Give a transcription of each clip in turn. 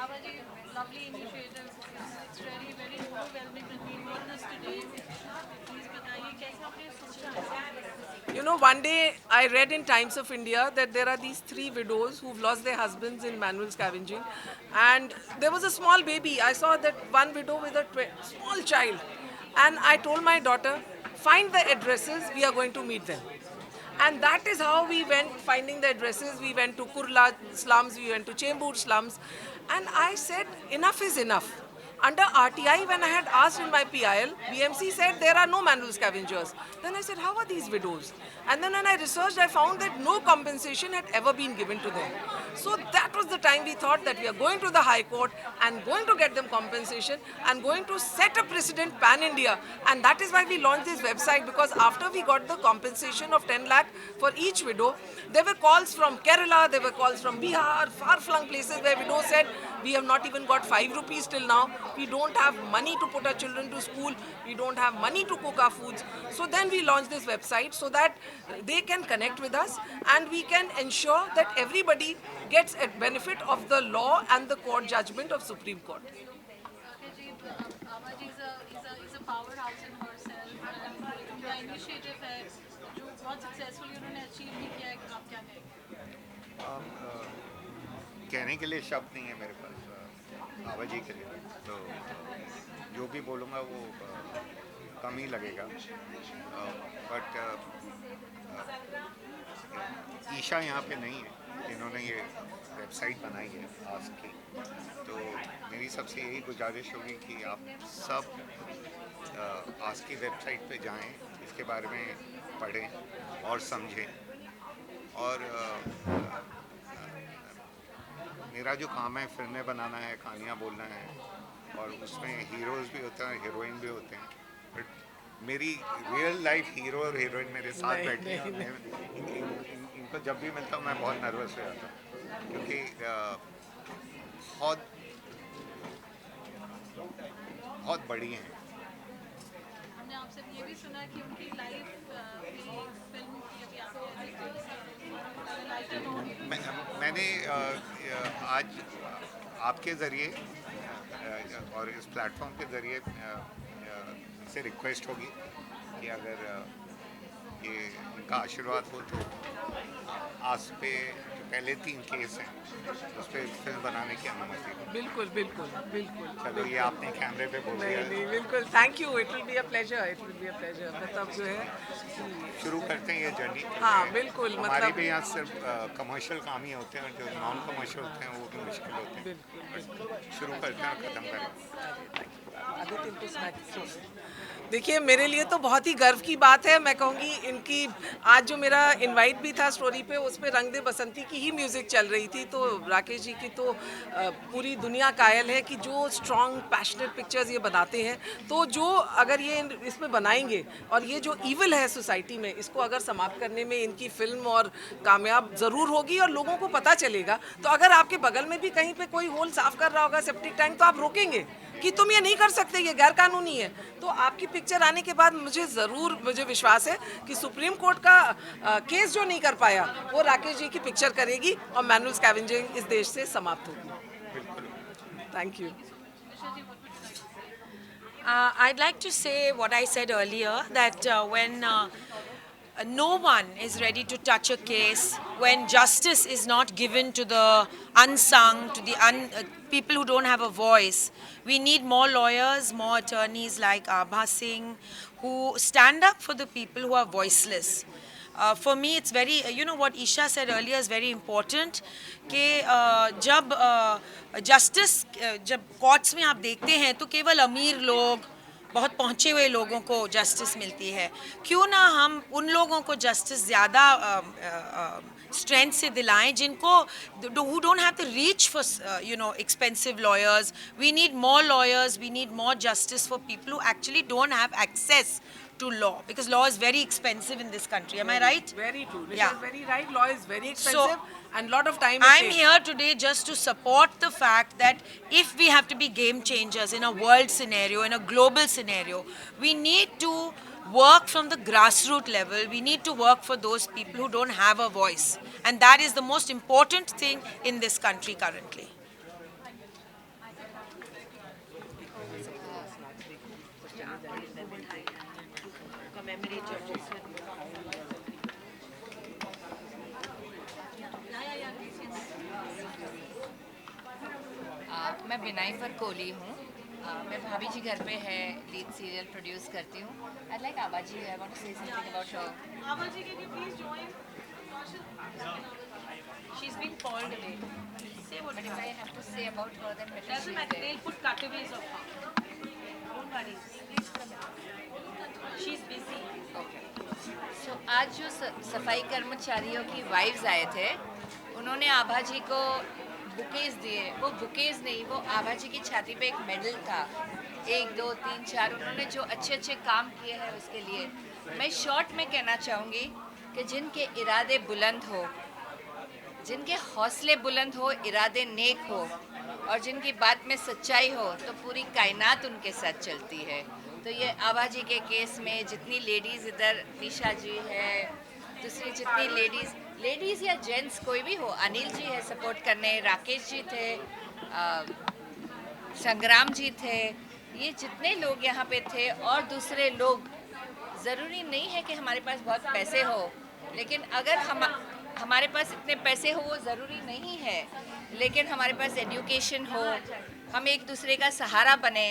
Avaji, lovely initiative. It's really very overwhelming with being witness today. Please बताइए कैसे आपने सोचा है? You know, one day I read in Times of India that there are these three widows who've lost their husbands in manual scavenging. And there was a small baby. I saw that one widow with a small child. And I told my daughter, find the addresses, we are going to meet them. And that is how we went finding the addresses. We went to Kurla slums, we went to Chembur slums. And I said, enough is enough. Under RTI, when I had asked in my PIL, BMC said there are no manual scavengers. Then I said, how are these widows? And then when I researched, I found that no compensation had ever been given to them. So that was the time we thought that we are going to the High Court and going to get them compensation and going to set a precedent pan-India. And that is why we launched this website, because after we got the compensation of 10 lakh for each widow, there were calls from Kerala, there were calls from Bihar, far-flung places where widows said, we have not even got 5 rupees till now. We don't have money to put our children to school. We don't have money to cook our foods. So then we launched this website so that they can connect with us and we can ensure that everybody gets a benefit of the law and the court judgment of Supreme Court. Avaji, Avaji is a powerhouse in herself. And उनका initiative है जो बहुत successfully उन्होंने achieve भी किया है. आप क्या कहेंगे? कहने के लिए शब्द नहीं है मेरे पास आवाजी के लिए, तो जो भी बोलूँगा वो कम ही लगेगा. बट ईशा यहाँ पे नहीं है, इन्होंने ये वेबसाइट बनाई है आज की. तो मेरी सबसे यही गुजारिश होगी कि आप सब आज की वेबसाइट पे जाएं, इसके बारे में पढ़ें और समझें. और मेरा जो काम है फिल्में बनाना है, कहानियाँ बोलना है, और उसमें हीरोज़ भी होते हैं, हीरोइन भी होते हैं. बट मेरी रियल लाइफ हीरो और हीरोइन मेरे साथ बैठे हैं. इनको जब भी मिलता हूँ मैं बहुत नर्वस हो जाता हूँ, क्योंकि बहुत बहुत बड़ी हैं. हमने आपसे ये भी सुना कि उनकी लाइफ फिल्म की अभी मैंने आज आपके ज़रिए और इस प्लेटफॉर्म के ज़रिए से रिक्वेस्ट होगी कि अगर ये उनका आशीर्वाद हो तो आज पे जो पहले 3 केस हैं उस पर फिल्म बनाने की अनुमति. बिल्कुल बिल्कुल बिल्कुल. चलो ये आपने कैमरे पे बोल दिया. नहीं बिल्कुल, thank you. It will be a pleasure, it will be a pleasure. मतलब जो है शुरू करते हैं ये जर्नी. हाँ बिल्कुल. हमारे मतलब भी यहाँ सिर्फ कमर्शियल काम ही होते हैं, जो नॉन कमर्शियल होते हैं वो भी मुश्किल होते हैं. बिल्कुल. शुरू करते हैं और ख़त्म करें. देखिए, मेरे लिए तो बहुत ही गर्व की बात है. मैं कहूँगी इनकी आज जो मेरा इनवाइट भी था स्टोरी पे, उस पे रंग दे बसंती की ही म्यूज़िक चल रही थी. तो राकेश जी की तो पूरी दुनिया कायल है कि जो स्ट्रॉन्ग पैशनेट पिक्चर्स ये बनाते हैं. तो जो अगर ये इसमें बनाएंगे और ये जो ईविल है सोसाइटी में, इसको अगर समाप्त करने में इनकी फिल्म और कामयाब ज़रूर होगी और लोगों को पता चलेगा. तो अगर आपके बगल में भी कहीं पे कोई होल साफ़ कर रहा होगा, सेप्टिक टैंक, तो आप रोकेंगे कि तुम ये नहीं कर सकते, ये गैर कानूनी है. तो आपकी पिक्चर आने के बाद मुझे विश्वास है कि सुप्रीम कोर्ट का केस जो नहीं कर पाया वो राकेश जी की पिक्चर करेगी और मैनुअल स्कैवेंजिंग इस देश से समाप्त होगी. Thank you. I'd like to say what I said earlier, that when no one is ready to touch a case, when justice is not given to the unsung, to the people who don't have a voice. We need more lawyers, more attorneys like Abha Singh, who stand up for the people who are voiceless. For me, it's very, what Isha said earlier is very important, कि जब justice, जब courts में आप देखते हैं तो केवल अमीर लोग, बहुत पहुँचे हुए लोगों को जस्टिस मिलती है. क्यों ना हम उन लोगों को जस्टिस ज़्यादा स्ट्रेंथ से दिलाएं जिनको who don't have the reach for expensive lawyers. We need more lawyers, we need more justice for people who actually don't have access to law, because law is very expensive in this country. Am I right? Very true. Yeah. Is very right. Law is very expensive, So, and lot of time. I'm here today just to support the fact that if we have to be game changers in a world scenario, in a global scenario, we need to work from the grassroots level. We need to work for those people who don't have a voice. And that is the most important thing in this country currently. मेरे जजेस मैं बिनाइफर कोहली हूँ। मैं भाभी जी घर पे है, lead serial produce करती हूँ। I like Abaji, I want to say something about her. Abaji, can you please join? She's been called away. Say what But if I have to say about her, then better Doesn't she is matter. there. They'll put cutaways of her. Don't worry. She's busy. So, आज जो सफाई कर्मचारियों की wives आए थे, उन्होंने आभा जी को bouquets दिए। वो बुकेज नहीं, वो आभा जी की छाती पे एक मेडल था। 1 2 3 4 उन्होंने जो अच्छे अच्छे काम किए हैं उसके लिए मैं शॉर्ट में कहना चाहूँगी कि जिनके इरादे बुलंद हो, जिनके हौसले बुलंद हो, इरादे नेक हो और जिनकी बात में सच्चाई हो, तो पूरी कायनात उनके साथ चलती है। तो ये आभा जी के केस में जितनी लेडीज़ इधर, निशा जी है, दूसरी जितनी लेडीज़ या जेंट्स कोई भी हो, अनिल जी है सपोर्ट करने, राकेश जी थे, संग्राम जी थे, ये जितने लोग यहाँ पे थे और दूसरे लोग, ज़रूरी नहीं है कि हमारे पास बहुत पैसे हो, लेकिन अगर हमारे पास इतने पैसे हो वो ज़रूरी नहीं है, लेकिन हमारे पास एजुकेशन हो, हम एक दूसरे का सहारा बने,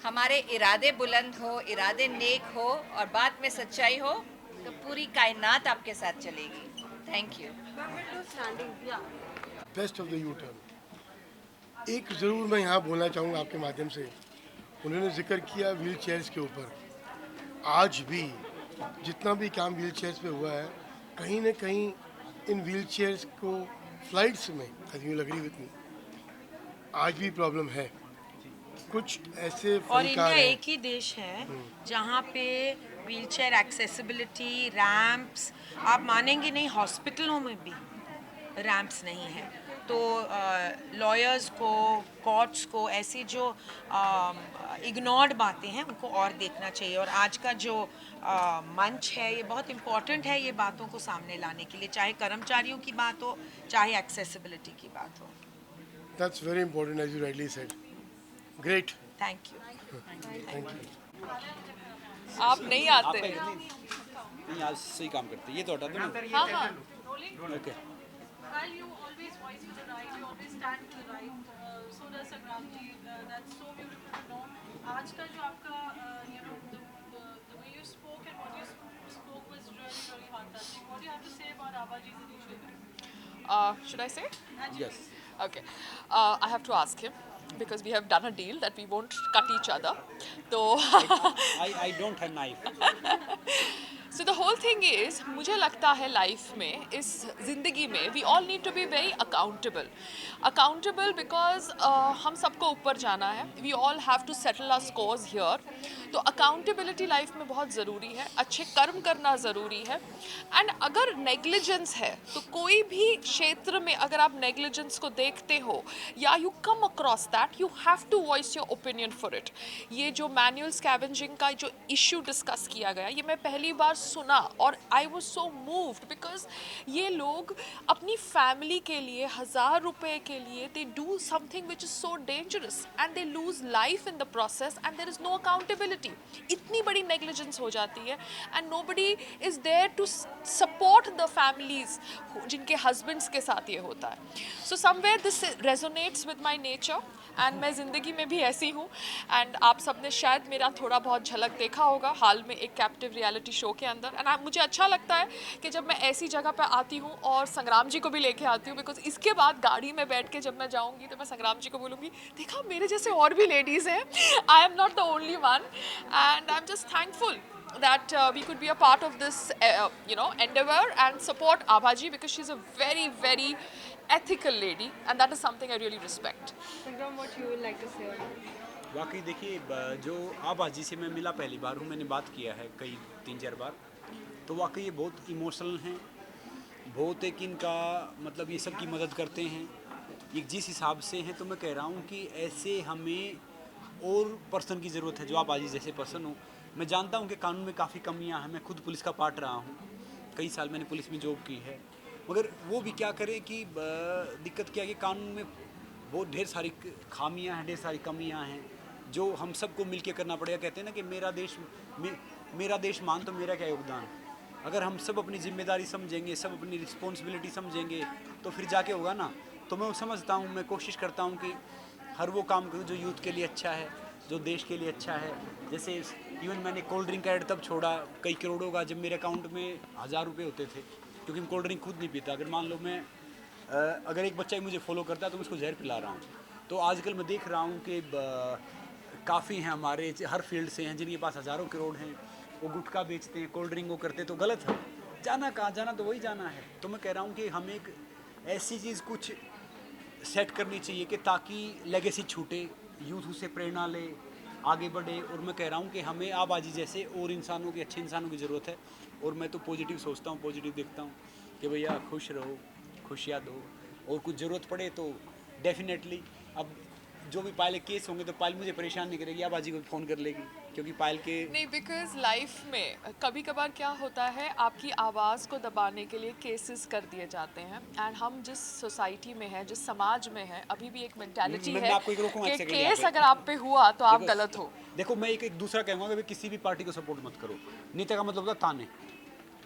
हमारे इरादे बुलंद हो, इरादे नेक हो और बात में सच्चाई हो, तो पूरी कायनात आपके साथ चलेगी। Thank you. Best of the U turn. एक ज़रूर मैं यहाँ बोलना चाहूँगा आपके माध्यम से, उन्होंने जिक्र किया व्हील चेयर्स के ऊपर। आज भी जितना भी काम व्हील चेयर्स पे हुआ है, कहीं ना कहीं इन व्हील चेयर्स को फ्लाइट्स में, आई यू एग्री विद मी, आज भी प्रॉब्लम है। कुछ ऐसे और इंडिया फनकार हैं, एक ही देश है जहाँ पे व्हीलचेयर एक्सेसिबिलिटी, रैंप्स, आप मानेंगे नहीं हॉस्पिटलों में भी रैंप्स नहीं है। तो लॉयर्स को, कोर्ट्स को ऐसी जो इग्नोर्ड बातें हैं उनको और देखना चाहिए। और आज का जो मंच है ये बहुत इम्पॉर्टेंट है ये बातों को सामने लाने के लिए, चाहे कर्मचारियों की बात हो, चाहे एक्सेसिबिलिटी की बात हो। That's very important as you rightly said. Great, thank you. Thank you. आप नहीं आते। नहीं आज सही काम करते ये तो हटा दो ना। हाँ हाँ okay While you always voice for the right, you always stand to the right. So does Sangram ji. That's so beautiful to know. आज का जो आपका, the way you spoke and what you spoke was really heart touching. What do you have to say about Abaji's initiative? Should I say? Yes Okay. I have to ask him because we have done a deal that we won't cut each other. So, I don't have knife. so the whole thing is, मुझे लगता है life में, इस ज़िंदगी में, we all need to be very accountable. Accountable because हम सबको ऊपर जाना है. We all have to settle our scores here. तो accountability लाइफ में बहुत ज़रूरी है. अच्छे कर्म करना ज़रूरी है. एंड अगर नेग्लिजेंस है तो कोई भी क्षेत्र में अगर आप नेग्लिजेंस को देखते हो या you come across that, you have to voice your opinion for it. ये जो मैनुअल स्कैवेंजिंग का जो इशू डिस्कस किया गया, ये मैं पहली बार सुना और I was so moved because ये लोग अपनी फैमिली के लिए 1000 रुपए के लिए they do something which is so dangerous and they lose life in the process and there is no accountability. इतनी बड़ी नेग्लिजेंस हो जाती है and nobody is there to support the families जिनके हस्बैंड्स के साथ ये होता है. So somewhere this resonates with my nature and मैं ज़िंदगी में भी ऐसी हूँ. एंड आप सबने शायद मेरा थोड़ा बहुत झलक देखा होगा हाल में एक कैप्टिव रियलिटी शो के अंदर. एंड मुझे अच्छा लगता है कि जब मैं ऐसी जगह पे आती हूँ और संग्राम जी को भी लेके आती हूँ, बिकॉज इसके बाद गाड़ी में बैठ के जब मैं जाऊँगी तो मैं संग्राम जी को बोलूँगी, देखा मेरे जैसे और भी लेडीज़ हैं, I am not the only one. And I am just thankful that we could be a part of this endeavor and support Abhaji because she's a very very ethical lady and that is something I really respect. Sangram, what you would like to say? वाकई देखिए जो आबाजी से मैं मिला पहली बार हूँ, मैंने बात किया है कई 3-4 बार, तो वाकई ये बहुत इमोशनल हैं, बहुत एक इनका मतलब ये सब की मदद करते हैं एक जिस हिसाब से हैं. तो मैं कह रहा हूँ कि ऐसे हमें और पर्सन की ज़रूरत है जो आबाजी जैसे पर्सन हो. मैं जानता हूँ कि कानून में काफ़ी कमियाँ हैं, मैं खुद पुलिस का पार्ट रहा हूँ, कई साल मैंने पुलिस में जॉब की है, मगर वो भी क्या करें कि दिक्कत क्या है कि कानून में बहुत ढेर सारी खामियाँ हैं, ढेर सारी कमियाँ हैं जो हम सबको मिलके करना पड़ेगा. कहते हैं ना कि मेरा देश मेरा देश मान तो मेरा क्या योगदान। अगर हम सब अपनी जिम्मेदारी समझेंगे, सब अपनी रिस्पॉन्सिबिलिटी समझेंगे तो फिर जाके होगा ना। तो मैं समझता हूँ, मैं कोशिश करता हूँ कि हर वो काम करूँ जो यूथ के लिए अच्छा है, जो देश के लिए अच्छा है। जैसे इवन मैंने कोल्ड ड्रिंक का ऐड तब छोड़ा कई करोड़ों का जब मेरे अकाउंट में 1000 रुपये होते थे, क्योंकि मैं कोल्ड ड्रिंक खुद नहीं पीता। अगर मान लो मैं अगर एक बच्चा ही मुझे फॉलो करता है तो मैं उसको जहर पिला रहा हूँ। तो आजकल मैं देख रहा हूँ कि काफ़ी हैं हमारे हर फील्ड से हैं जिनके पास हज़ारों करोड़ हैं, वो गुटखा बेचते हैं, कोल्ड ड्रिंक को करते हैं, तो गलत है। जाना कहाँ, जाना तो वही जाना है। तो मैं कह रहा हूँ कि हमें एक ऐसी चीज़ कुछ सेट करनी चाहिए कि ताकि लेगेसी छूटे, यूथ उससे प्रेरणा ले, आगे बढ़े। और मैं कह रहा हूँ कि हमें आबादी जैसे और इंसानों के, अच्छे इंसानों की ज़रूरत है। और मैं तो पॉजिटिव सोचता हूँ, पॉजिटिव देखता हूँ कि भैया खुश रहो, खुशियाँ दो, और कुछ ज़रूरत पड़े तो डेफिनेटली अब जो भी पायल के केस होंगे तो पायल मुझे परेशान नहीं करेगी, आबाजी को फ़ोन कर लेगी, क्योंकि पायल के नहीं, बिकॉज लाइफ में कभी कभार क्या होता है, आपकी आवाज़ को दबाने के लिए केसेस कर दिए जाते हैं। एंड हम जिस सोसाइटी में हैं, जिस समाज में हैं, अभी भी एक मेंटालिटी मैं है आपको एक रोकूंगा एक कि सेकंड यहाँ केस पे। अगर आप पे हुआ तो आप देखो- गलत हो। देखो मैं एक दूसरा कहूँगा कि किसी भी पार्टी को सपोर्ट मत करो। नेता का मतलब होता है ताने,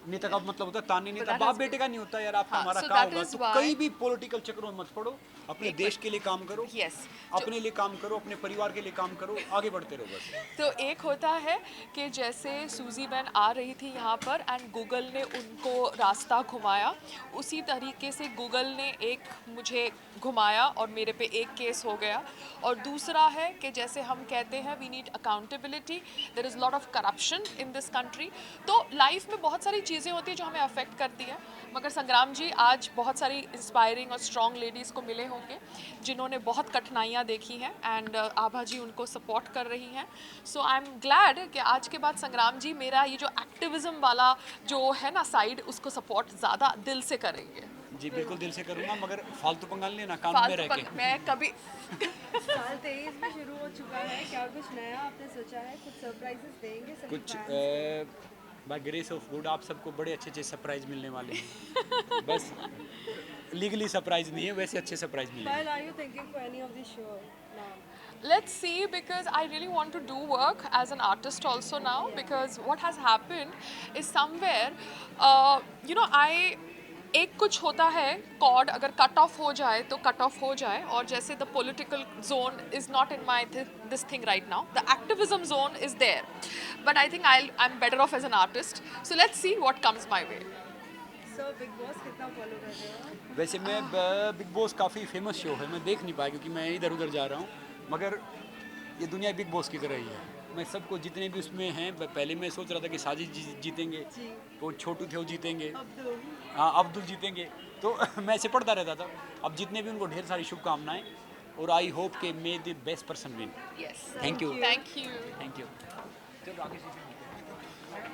नेता का मतलब होता है ताने, नेता that बाप has बेटे का नहीं होता यार। आपका हाँ, हमारा so काम that होगा is तो why- कई भी पॉलिटिकल चक्रों में मत पड़ो, अपने एक देश के लिए काम करो, Yes. अपने लिए काम करो, अपने परिवार के लिए काम करो, आगे बढ़ते रहो बस। तो एक होता है कि जैसे सूजी बैन आ रही थी यहाँ पर एंड गूगल ने उनको रास्ता घुमाया, उसी तरीके से गूगल ने एक मुझे घुमाया और मेरे पे एक केस हो गया। और दूसरा है कि जैसे हम कहते हैं we need accountability, there is lot of corruption in this country. तो लाइफ में बहुत सारी चीज़ें होती हैं जो हमें अफेक्ट करती हैं, मगर संग्राम जी आज बहुत सारी इंस्पायरिंग और स्ट्रॉन्ग लेडीज़ को मिले होंगे जिन्होंने बहुत कठिनाइयाँ देखी हैं एंड आभा जी उनको सपोर्ट कर रही हैं। सो आई एम ग्लैड कि आज के बाद संग्राम जी मेरा ये जो एक्टिविज्म वाला जो है ना साइड, उसको सपोर्ट ज़्यादा दिल से करेंगे। जी बिल्कुल दिल से करूँगा, मगर फालतू पंगा लेना कानून में रह के। मैं कभी साल 23 में शुरू हो चुका है, क्या कुछ नया आपने सोचा है? कुछ सरप्राइजेस देंगे सभी कुछ fans को? बाय ग्रेस ऑफ गुड आप सबको बड़े अच्छे अच्छे सरप्राइज मिलने वाले हैं। बस लीगली सरप्राइज नहीं है, वैसे अच्छे सरप्राइज मिलेंगे। While are you thinking for any of the show now? Let's see, because I really want to do work as an artist also now, because what has happened is somewhere एक कुछ होता है cord, अगर cut off हो जाए तो cut off हो जाए। और जैसे the political zone is not in my this thing right now, the activism zone is there, but I think I am better off as an artist. So let's see what comes my way. So Big Boss कितना follow कर रहे हो? वैसे मैं Big Boss काफ़ी famous show है, मैं देख नहीं पाया क्योंकि मैं इधर उधर जा रहा हूँ, मगर ये दुनिया बिग बॉस की तरह ही है। मैं सबको जितने भी उसमें हैं, पहले मैं सोच रहा था कि साजिद जीतेंगे, वो छोटू थे वो जीतेंगे, हाँ अब्दुल जीतेंगे, तो मैं ऐसे पढ़ता रहता था। अब जितने भी उनको ढेर सारी शुभकामनाएं, और आई होप कि मे the best person win. Yes. Thank you Thank you. Thank you. चलो आगे से